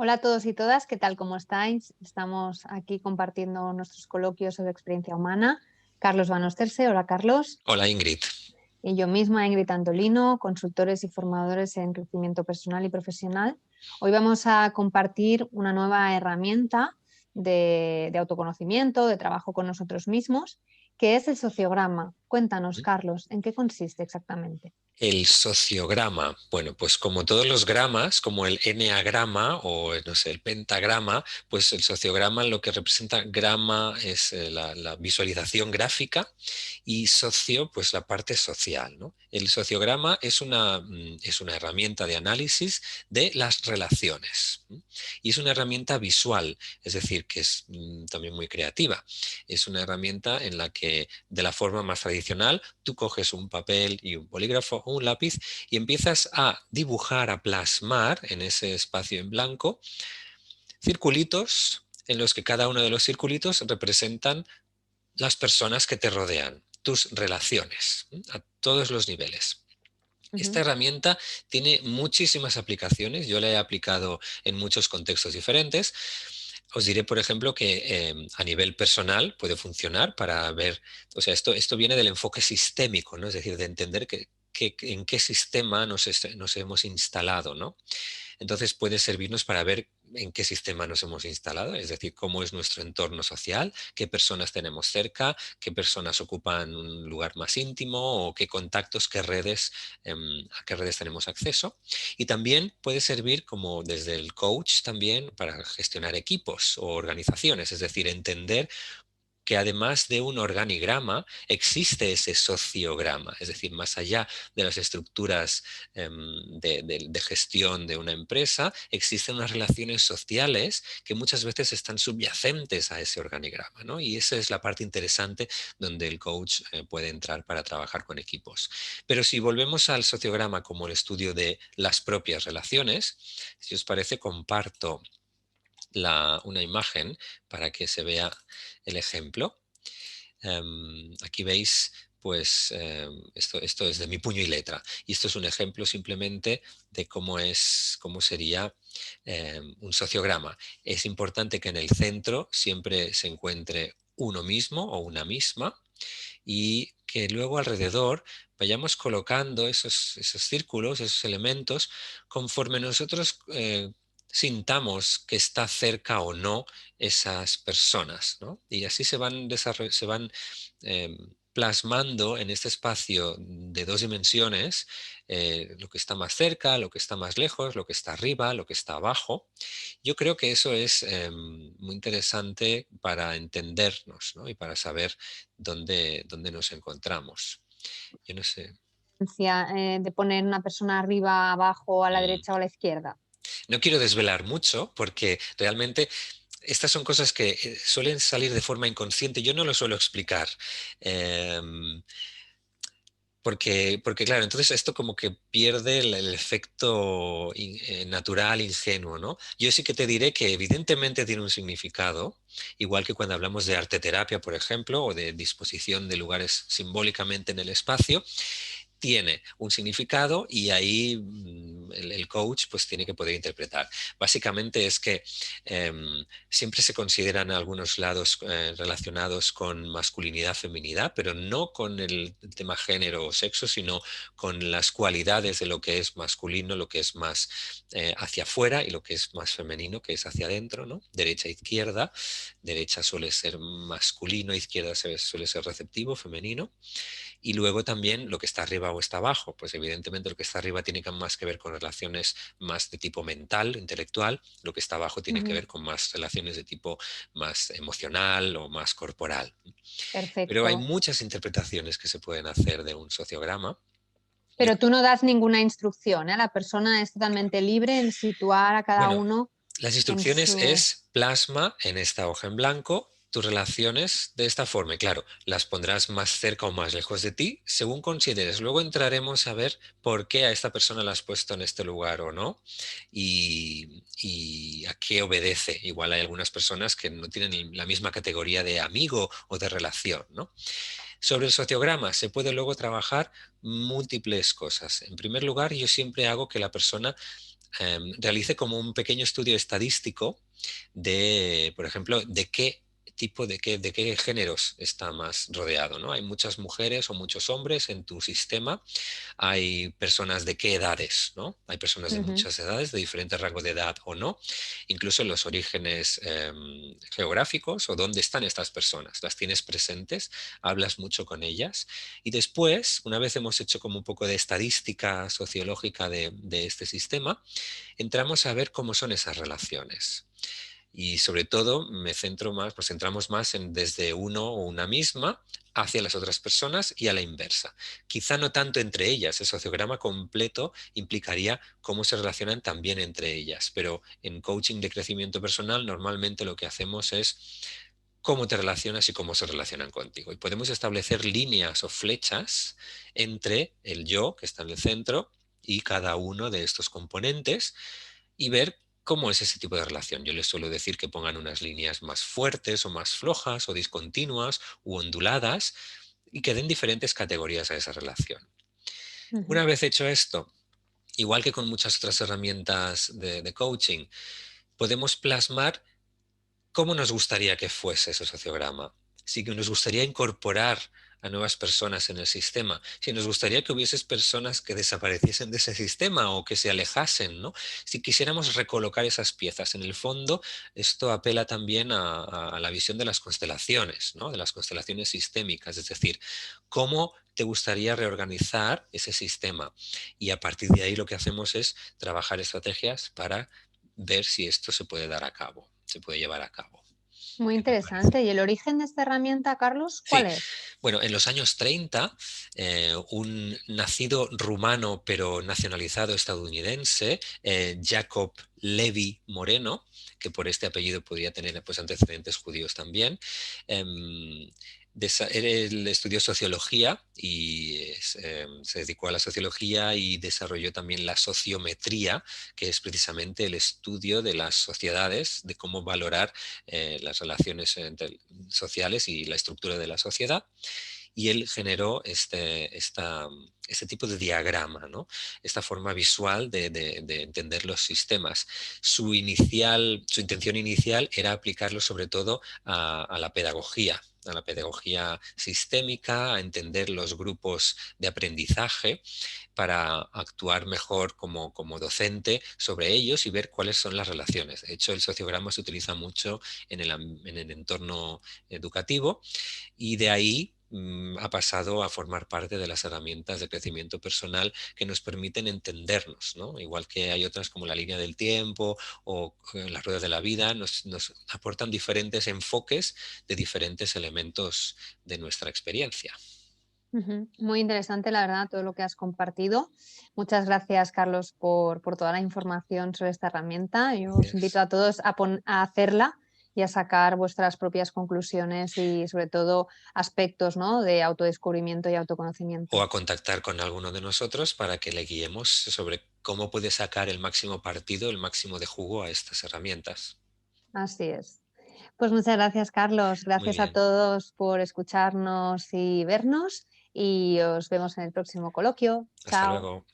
Hola a todos y todas, ¿qué tal? ¿Cómo estáis? Estamos aquí compartiendo nuestros coloquios sobre experiencia humana. Carlos Van Osterse, hola Carlos. Hola Ingrid. Y yo misma, Ingrid Antolino, consultores y formadores en crecimiento personal y profesional. Hoy vamos a compartir una nueva herramienta de autoconocimiento, de trabajo con nosotros mismos, que es el sociograma. Cuéntanos, Carlos, ¿en qué consiste exactamente? El sociograma, bueno, pues como todos los gramas, como el eneagrama o no sé, el pentagrama, pues el sociograma lo que representa grama es la visualización gráfica y socio, pues la parte social, ¿no? El sociograma es una herramienta de análisis de las relaciones, ¿m? Y es una herramienta visual, es decir, que es también muy creativa. Es una herramienta en la que de la forma más tradicional tú coges un papel y un bolígrafo o un lápiz y empiezas a dibujar, a plasmar en ese espacio en blanco circulitos en los que cada uno de los circulitos representan las personas que te rodean, tus relaciones, a todos los niveles. Esta Ujú. herramienta tiene muchísimas aplicaciones, yo la he aplicado en muchos contextos diferentes. Os diré, por ejemplo, que a nivel personal puede funcionar para ver, o sea, esto viene del enfoque sistémico, ¿no? Es decir, de entender en qué sistema nos hemos instalado, ¿no? Entonces puede servirnos para ver en qué sistema nos hemos instalado, es decir, cómo es nuestro entorno social, qué personas tenemos cerca, qué personas ocupan un lugar más íntimo o qué contactos, a qué redes tenemos acceso. Y también puede servir como desde el coach también para gestionar equipos o organizaciones, es decir, entender que además de un organigrama existe ese sociograma, es decir, más allá de las estructuras de gestión de una empresa, existen unas relaciones sociales que muchas veces están subyacentes a ese organigrama, ¿no? Y esa es la parte interesante donde el coach puede entrar para trabajar con equipos. Pero si volvemos al sociograma como el estudio de las propias relaciones, si os parece, comparto una imagen para que se vea el ejemplo. Aquí veis, pues esto es de mi puño y letra. Y esto es un ejemplo simplemente de cómo sería un sociograma. Es importante que en el centro siempre se encuentre uno mismo o una misma y que luego alrededor vayamos colocando esos círculos, esos elementos, conforme nosotros sintamos que está cerca o no esas personas, ¿no? Y así se van plasmando en este espacio de dos dimensiones lo que está más cerca, lo que está más lejos, lo que está arriba, lo que está abajo. Yo creo que eso es muy interesante para entendernos, ¿no? Y para saber dónde nos encontramos. Yo no sé. De poner una persona arriba, abajo, a la mm, derecha o a la izquierda. No quiero desvelar mucho porque realmente estas son cosas que suelen salir de forma inconsciente. Yo no lo suelo explicar. em, porque, claro, entonces esto como que pierde el efecto natural, ingenuo, ¿no? Yo sí que te diré que evidentemente tiene un significado, igual que cuando hablamos de arte terapia, por ejemplo, o de disposición de lugares simbólicamente en el espacio, tiene un significado y ahí el coach pues tiene que poder interpretar. Básicamente es que siempre se consideran algunos lados relacionados con masculinidad, feminidad, pero no con el tema género o sexo, sino con las cualidades de lo que es masculino, lo que es más hacia afuera y lo que es más femenino, que es hacia adentro, ¿no? Derecha, izquierda. Derecha suele ser masculino, izquierda suele ser receptivo, femenino. Y luego también lo que está arriba o está abajo, pues evidentemente lo que está arriba tiene más que ver con relaciones más de tipo mental, intelectual, lo que está abajo tiene que Ujú. ver con más relaciones de tipo más emocional o más corporal. Pero hay Perfecto. muchas interpretaciones que se pueden hacer de un sociograma. Yo Pero tú no das ninguna instrucción, ¿eh? La persona es totalmente libre en situar a cada Bueno, uno las en instrucciones su... es plasma en esta hoja en blanco tus relaciones de esta forma. Y claro, las pondrás más cerca o más lejos de ti, según consideres. Luego entraremos a ver por qué a esta persona la has puesto en este lugar o no y a qué obedece. Igual hay algunas personas que no tienen la misma categoría de amigo o de relación, ¿no? Sobre el sociograma se puede luego trabajar múltiples cosas. En primer lugar, yo siempre hago que la persona realice como un pequeño estudio estadístico de, por ejemplo, de qué tipo, de qué géneros está más rodeado, ¿no? Hay muchas mujeres o muchos hombres en tu sistema, hay personas de qué edades, ¿no? Hay personas de Ujú. muchas edades, de diferentes rangos de edad o no, incluso los orígenes geográficos o dónde están estas personas. Las tienes presentes, hablas mucho con ellas y después, una vez hemos hecho como un poco de estadística sociológica de este sistema, entramos a ver cómo son esas relaciones. Y sobre todo me centro más, pues centramos más en desde uno o una misma hacia las otras personas y a la inversa. Quizá no tanto entre ellas, el sociograma completo implicaría cómo se relacionan también entre ellas, pero en coaching de crecimiento personal normalmente lo que hacemos es cómo te relacionas y cómo se relacionan contigo. Y podemos establecer líneas o flechas entre el yo, que está en el centro, y cada uno de estos componentes y ver cómo es ese tipo de relación. Yo les suelo decir que pongan unas líneas más fuertes o más flojas o discontinuas u onduladas y que den diferentes categorías a esa relación. Ujú. Una vez hecho esto, igual que con muchas otras herramientas de coaching, podemos plasmar cómo nos gustaría que fuese ese sociograma. Si que nos gustaría incorporar a nuevas personas en el sistema, si nos gustaría que hubiese personas que desapareciesen de ese sistema o que se alejasen, ¿no? Si quisiéramos recolocar esas piezas, en el fondo, esto apela también a la visión de las constelaciones, ¿no? De las constelaciones sistémicas, es decir, cómo te gustaría reorganizar ese sistema. Y a partir de ahí lo que hacemos es trabajar estrategias para ver si esto se puede dar a cabo, se puede llevar a cabo. Muy ¿Qué te parece? interesante. ¿Y el origen de esta herramienta, Carlos, Sí, cuál es? bueno, en los años 30, un nacido rumano pero nacionalizado estadounidense, Jacob Levi Moreno, que por este apellido podría tener pues, antecedentes judíos también, em, él estudió sociología y se dedicó a la sociología y desarrolló también la sociometría, que es precisamente el estudio de las sociedades, de cómo valorar las relaciones sociales y la estructura de la sociedad. Y él generó este tipo de diagrama, ¿no? Esta forma visual de entender los sistemas. Su intención inicial era aplicarlo sobre todo a la pedagogía sistémica, a entender los grupos de aprendizaje para actuar mejor como docente sobre ellos y ver cuáles son las relaciones. De hecho, el sociograma se utiliza mucho en el entorno educativo y de ahí ha pasado a formar parte de las herramientas de crecimiento personal que nos permiten entendernos, ¿no? Igual que hay otras como la línea del tiempo o las ruedas de la vida, nos aportan diferentes enfoques de diferentes elementos de nuestra experiencia. Ujú. Muy interesante, la verdad, todo lo que has compartido. Muchas gracias, Carlos, por toda la información sobre esta herramienta. Yo os invito Gracias. a todos a hacerla y a sacar vuestras propias conclusiones y, sobre todo, aspectos, ¿no?, de autodescubrimiento y O autoconocimiento. a contactar con alguno de nosotros para que le guiemos sobre cómo puede sacar el máximo partido, el máximo de jugo a estas herramientas. Así es. Pues muchas gracias, Carlos. Muy Gracias a bien. todos por escucharnos y vernos y os vemos en el próximo coloquio. Hasta Chao. luego.